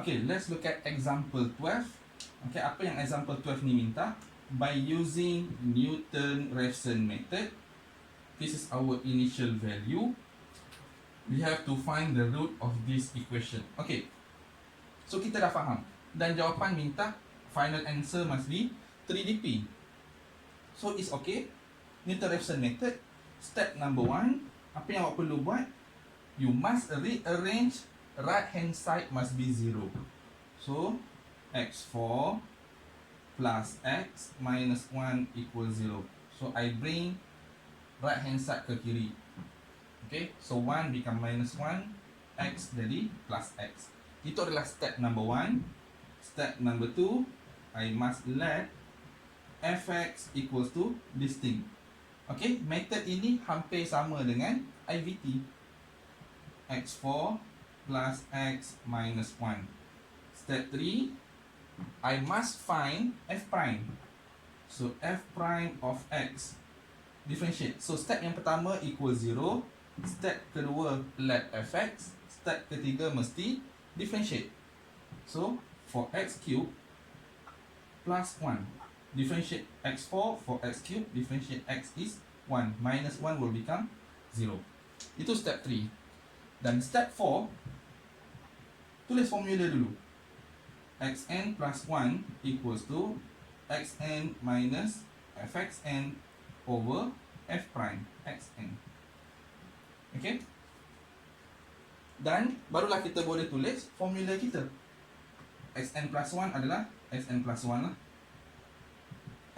Okay, let's look at example 12. Okay, apa yang example 12 ni minta? By using Newton-Raphson method, this is our initial value. We have to find the root of this equation. Okay, so kita dah faham. Dan jawapan minta final answer must be 3dp. So it's okay. Newton-Raphson method, step number 1, apa yang awak perlu buat? You must rearrange right hand side must be 0. So x4 plus x minus 1 equals 0. So I bring right hand side ke kiri. Okay, so 1 become minus 1, x jadi plus x. Itu adalah step number 1. Step number 2, I must let fx equals to this thing. Okay, method ini hampir sama dengan IVT. x4 plus x minus 1. Step 3, I must find f prime. So f prime of x, differentiate. So step yang pertama equal 0. Step kedua let fx. Step ketiga mesti differentiate. So for x cube plus 1, differentiate x4 for x cube, differentiate x is 1. Minus 1 will become 0. Itu step 3. Dan step 4, tulis formula dulu. Xn plus 1 equals to xn minus fxn over f prime xn. Okay? Dan barulah kita boleh tulis formula kita. Xn plus 1 adalah xn plus 1 lah.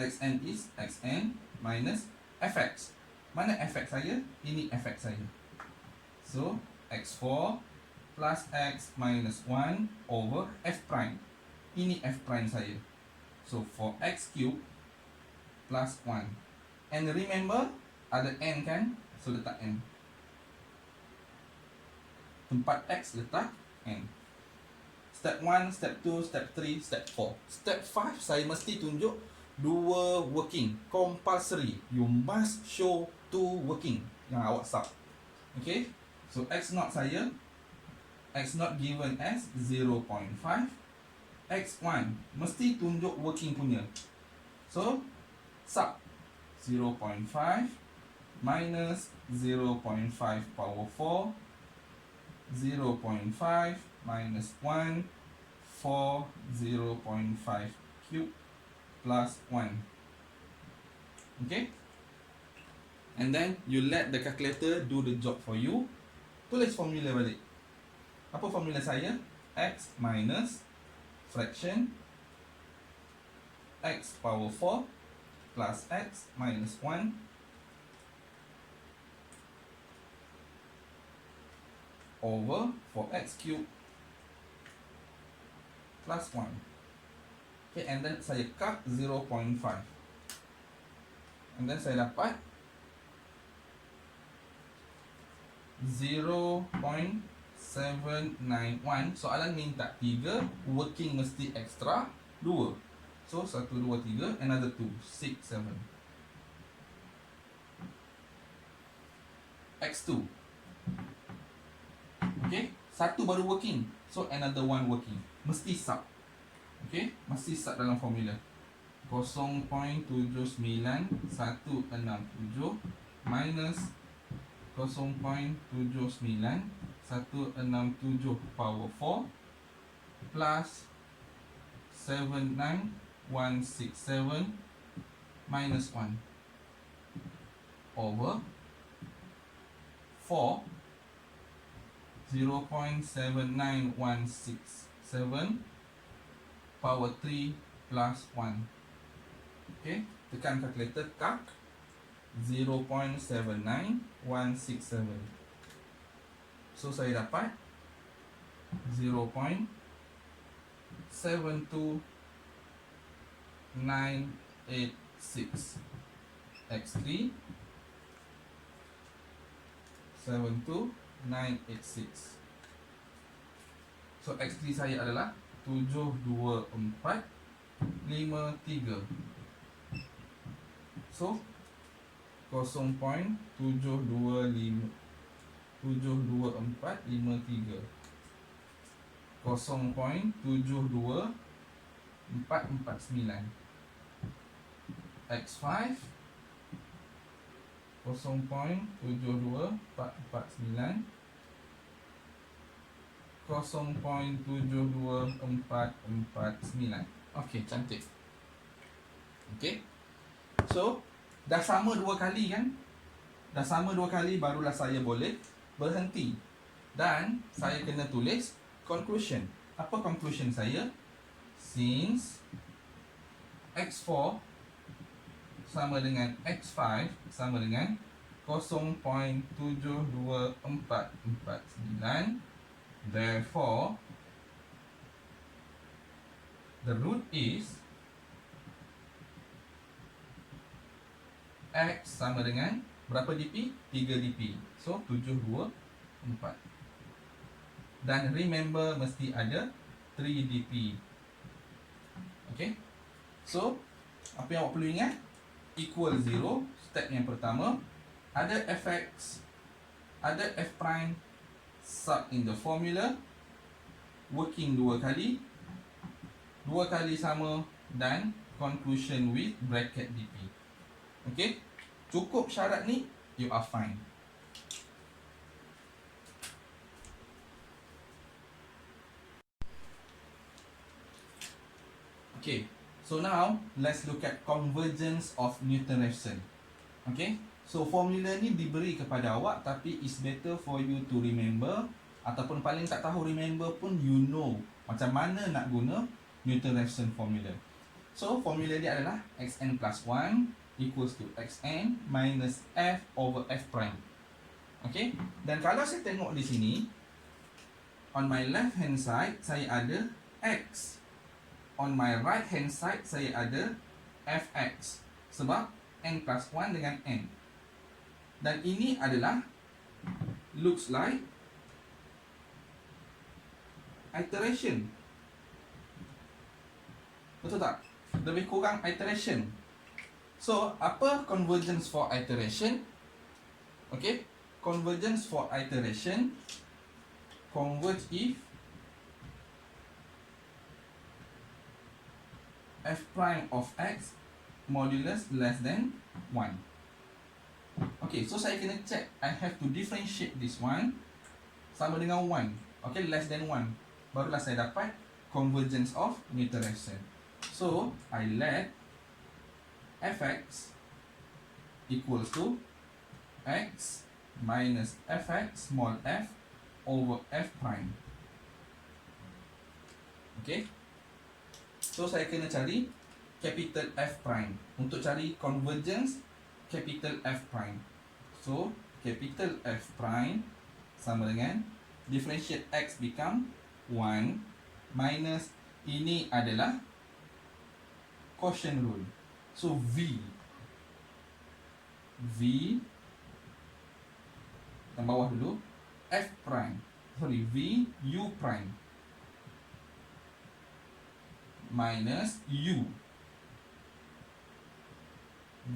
Xn is xn minus fx. Mana fx saya? Ini fx saya. So x4 plus x minus 1 over f prime. Ini f prime saya. So for x cube plus 1. And remember, ada n kan? So letak n. Tempat x letak n. Step 1, step 2, step 3, step 4. Step 5 saya mesti tunjuk 2 working. Compulsory. You must show 2 working yang awak sub. Okay? So x0 saya, x0 given as 0.5. x1 mesti tunjuk working punya. So sub 0.5 minus 0.5 power 4, 0.5 minus 1 for 0.5 cube plus 1. Okay? And then you let the calculator do the job for you. Tulis formula balik. Apa formula saya? X minus fraction x power 4 plus x minus 1 over for x cube plus 1. Okay, and then saya cut 0.5. And then saya dapat 0.791. Soalan minta 3, working mesti extra 2. So 1, 2, 3, another 2, 6, 7. X2. Okay, 1 baru working. So another 1 working. Mesti sub. Okay, mesti sub dalam formula. 0.79 167 minus 0.79 167 power 4 plus 79167 minus 1 over 4 0.7967 power 3 plus 1. Okay, tekan calculator, calc 0.79167. So saya dapat 0.72986 x3 72986. So x3 saya adalah 72453. So 0.72453 0.72449. X5 0.72449, 0.72449. Okey, cantik. Okey. So, dah sama 2 kali kan? Dah sama 2 kali, barulah saya boleh berhenti. Dan saya kena tulis conclusion. Apa conclusion saya? Since X4 sama dengan X5 sama dengan 0.72449, therefore the root is X sama dengan berapa dp? 3 dp. So 724. Dan remember mesti ada 3 dp. Okay. So apa yang awak perlu ingat? Equal 0. Step yang pertama. Ada fx, ada f prime, sub in the formula, working 2 kali, 2 kali sama, dan conclusion with bracket dp. Okay. Cukup syarat ni, you are fine. Okay. So now, let's look at convergence of Newton-Raphson. Okay. So formula ni diberi kepada awak, tapi it's better for you to remember, ataupun paling tak tahu remember pun you know macam mana nak guna Newton-Raphson formula. So formula dia adalah xn plus 1 equals to xn minus f over f prime. Okay. Dan kalau saya tengok di sini, on my left hand side saya ada x, on my right hand side saya ada fx, sebab n plus 1 dengan n. Dan ini adalah looks like iteration. Betul tak? Lebih kurang iteration. So, apa convergence for iteration? Okay, convergence for iteration converge if f prime of x modulus less than 1. Okay, so saya kena check. I have to differentiate this one sama dengan 1. Okay, less than 1. Barulah saya dapat convergence of Newton-Raphson. So, I let fx equals to x minus fx small f over f prime. Okay. So, saya kena cari capital F prime. Untuk cari convergence, capital F prime. So, capital F prime sama dengan differentiate x become 1 minus ini adalah quotient rule. So, V yang bawah dulu, F prime, sorry, V U prime minus U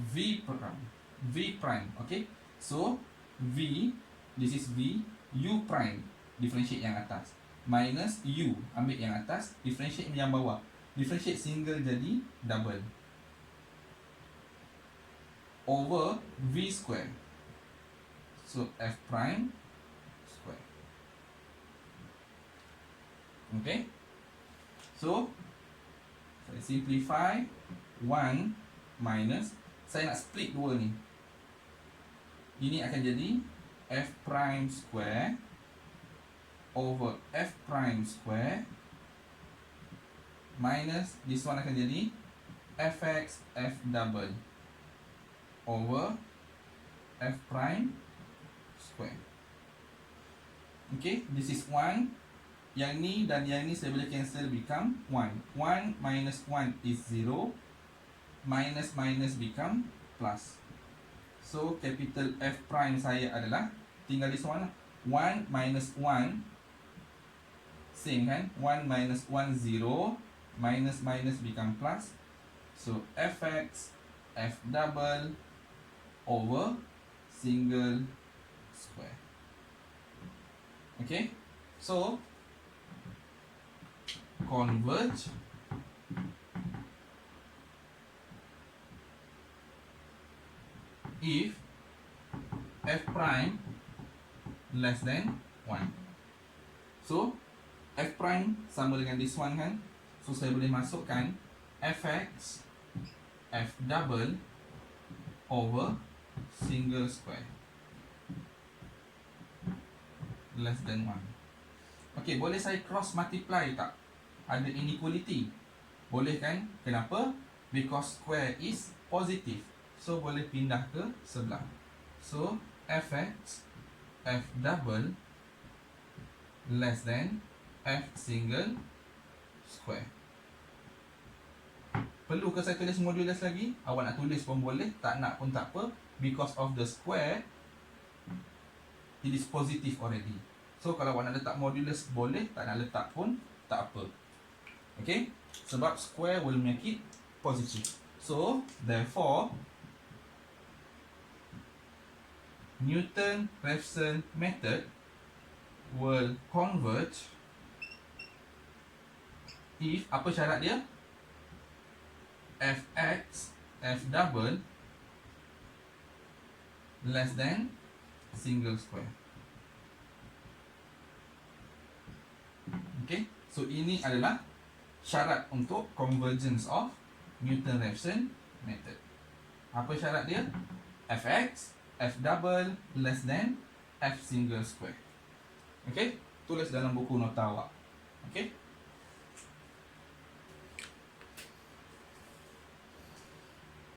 V prime, okay. So, V, this is V, U prime, differentiate yang atas, minus U, ambil yang atas, differentiate yang bawah. Differentiate single jadi double, over V square. So, F prime square. Okay. So, saya simplify 1 minus, saya nak split 2 ni. Ini akan jadi F prime square over F prime square minus this one akan jadi fx f double over f prime square. Okay, this is 1. Yang ni dan yang ni saya boleh cancel, become 1. 1 minus 1 is 0. Minus minus become plus. So, capital F prime saya adalah, tinggal this one, 1 minus 1, same kan? 1 minus 1, 0. Minus minus become plus. So, fx f double over single square. Okay. So, converge if f prime less than 1. So f prime sama dengan this one kan. So saya boleh masukkan fx f double over single square less than 1. Okay, boleh saya cross multiply tak? Ada inequality. Boleh kan? Kenapa? Because square is positive. So boleh pindah ke sebelah. So fx f double less than f single square. Perlu ke saya tulis modulus lagi? Awak nak tulis pun boleh, tak nak pun tak apa. Because of the square, it is positive already. So kalau awak nak letak modulus boleh, tak nak letak pun tak apa. Okay? Sebab square will make it positive. So therefore, Newton-Raphson method will converge if, apa syarat dia? Fx f double less than single square. Okay, so ini adalah syarat untuk convergence of Newton-Raphson method. Apa syarat dia? Fx f double less than f single square. Okay, tulis dalam buku nota awak. Okay.